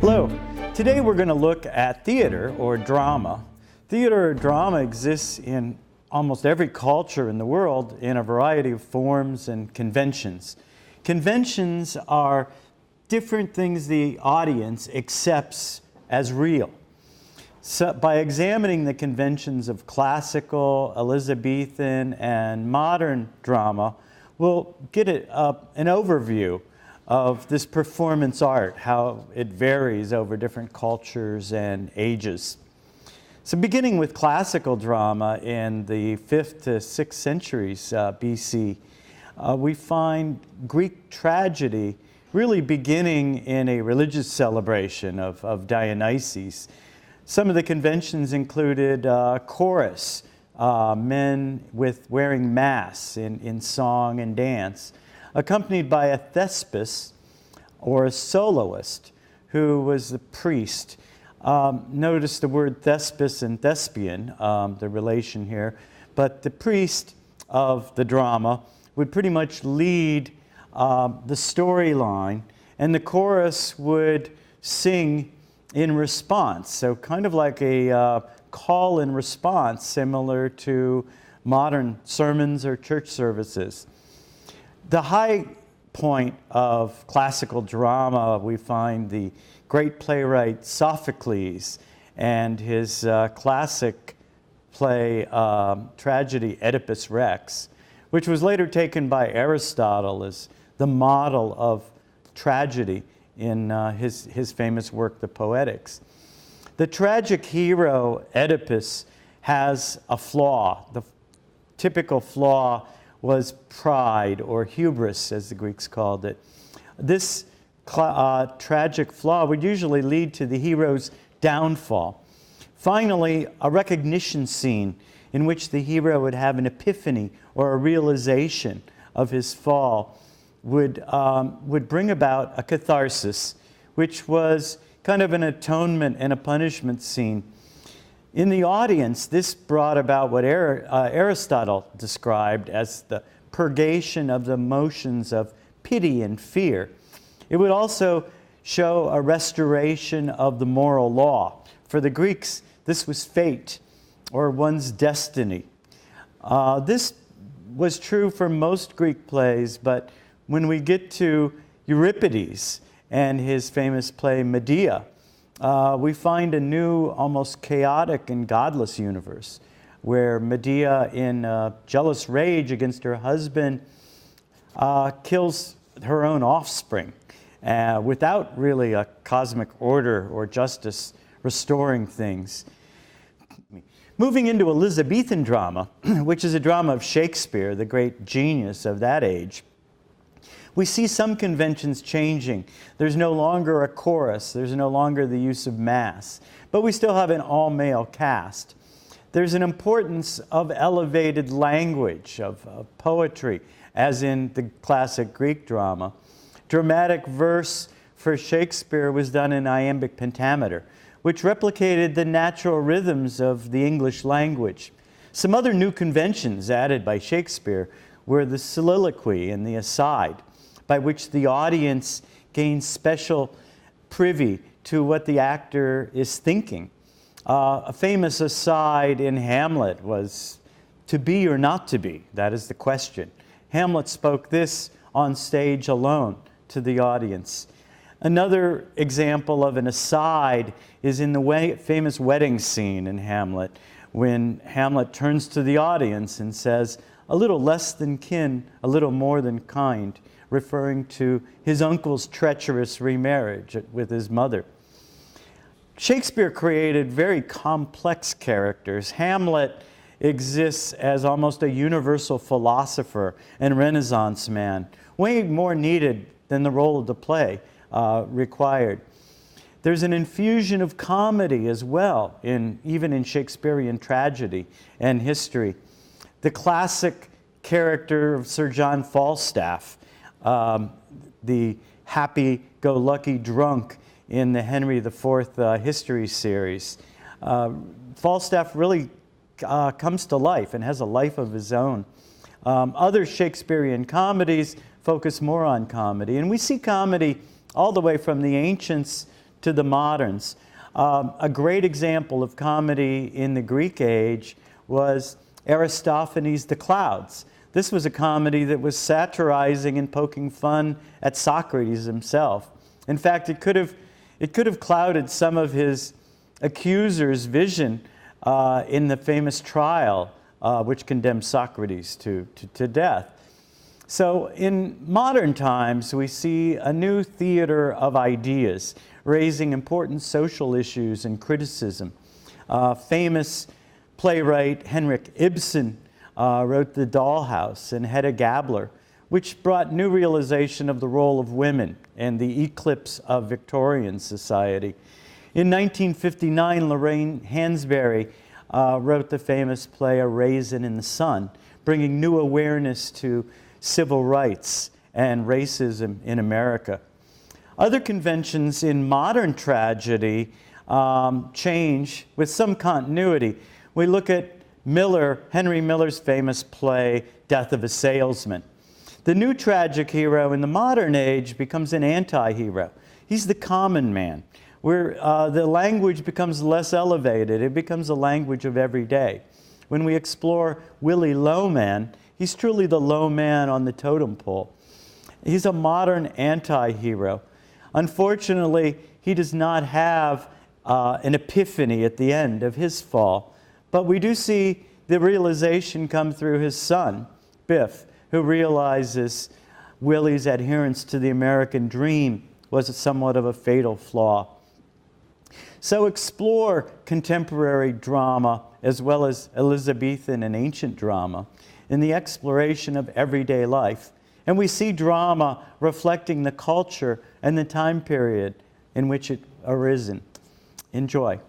Hello. Today we're going to look at theater or drama. Theater or drama exists in almost every culture in the world in a variety of forms and conventions. Conventions are different things the audience accepts as real. So by examining the conventions of classical, Elizabethan, and modern drama, we'll get an overview of this performance art, how it varies over different cultures and ages. So beginning with classical drama in the 5th to 6th centuries BC, we find Greek tragedy really beginning in a religious celebration of Dionysus. Some of the conventions included chorus, men wearing masks in song and dance, accompanied by a thespis, or a soloist, who was the priest. Notice the word thespis and thespian, the relation here, but the priest of the drama would pretty much lead the storyline, and the chorus would sing in response, so kind of like a call and response similar to modern sermons or church services. The high point of classical drama, we find the great playwright Sophocles and his classic play, tragedy Oedipus Rex, which was later taken by Aristotle as the model of tragedy in his famous work, The Poetics. The tragic hero, Oedipus, has a flaw. The typical flaw was pride, or hubris, as the Greeks called it. This tragic flaw would usually lead to the hero's downfall. Finally, a recognition scene in which the hero would have an epiphany or a realization of his fall would bring about a catharsis, which was kind of an atonement and a punishment scene. In the audience, this brought about what Aristotle described as the purgation of the emotions of pity and fear. It would also show a restoration of the moral law. For the Greeks, this was fate, or one's destiny. This was true for most Greek plays, but when we get to Euripides and his famous play Medea, we find a new, almost chaotic and godless universe where Medea, in jealous rage against her husband, kills her own offspring without really a cosmic order or justice restoring things. Moving into Elizabethan drama, which is a drama of Shakespeare, the great genius of that age, we see some conventions changing. There's no longer a chorus. There's no longer the use of mass. But we still have an all-male cast. There's an importance of elevated language, of poetry, as in the classic Greek drama. Dramatic verse for Shakespeare was done in iambic pentameter, which replicated the natural rhythms of the English language. Some other new conventions added by Shakespeare were the soliloquy and the aside, by which the audience gains special privy to what the actor is thinking. A famous aside in Hamlet was, "To be or not to be?" That is the question. Hamlet spoke this on stage alone to the audience. Another example of an aside is in the famous wedding scene in Hamlet, when Hamlet turns to the audience and says, "A little less than kin, a little more than kind," referring to his uncle's treacherous remarriage with his mother. Shakespeare created very complex characters. Hamlet exists as almost a universal philosopher and Renaissance man, way more needed than the role of the play required. There's an infusion of comedy as well, even in Shakespearean tragedy and history. The classic character of Sir John Falstaff, the happy-go-lucky drunk in the Henry IV history series. Falstaff really comes to life and has a life of his own. Other Shakespearean comedies focus more on comedy, and we see comedy all the way from the ancients to the moderns. A great example of comedy in the Greek age was Aristophanes' The Clouds. This was a comedy that was satirizing and poking fun at Socrates himself. In fact, it could have clouded some of his accusers' vision in the famous trial which condemned Socrates to death. So in modern times, we see a new theater of ideas, raising important social issues and criticism. Famous playwright Henrik Ibsen wrote The Dollhouse and Hedda Gabler, which brought new realization of the role of women and the eclipse of Victorian society. In 1959, Lorraine Hansberry wrote the famous play A Raisin in the Sun, bringing new awareness to civil rights and racism in America. Other conventions in modern tragedy change with some continuity. We look at Henry Miller's famous play, Death of a Salesman. The new tragic hero in the modern age becomes an anti-hero. He's the common man, where the language becomes less elevated. It becomes a language of every day. When we explore Willie Lowman, he's truly the low man on the totem pole. He's a modern anti-hero. Unfortunately, he does not have an epiphany at the end of his fall. But we do see the realization come through his son, Biff, who realizes Willie's adherence to the American dream was somewhat of a fatal flaw. So explore contemporary drama as well as Elizabethan and ancient drama in the exploration of everyday life. And we see drama reflecting the culture and the time period in which it arisen. Enjoy.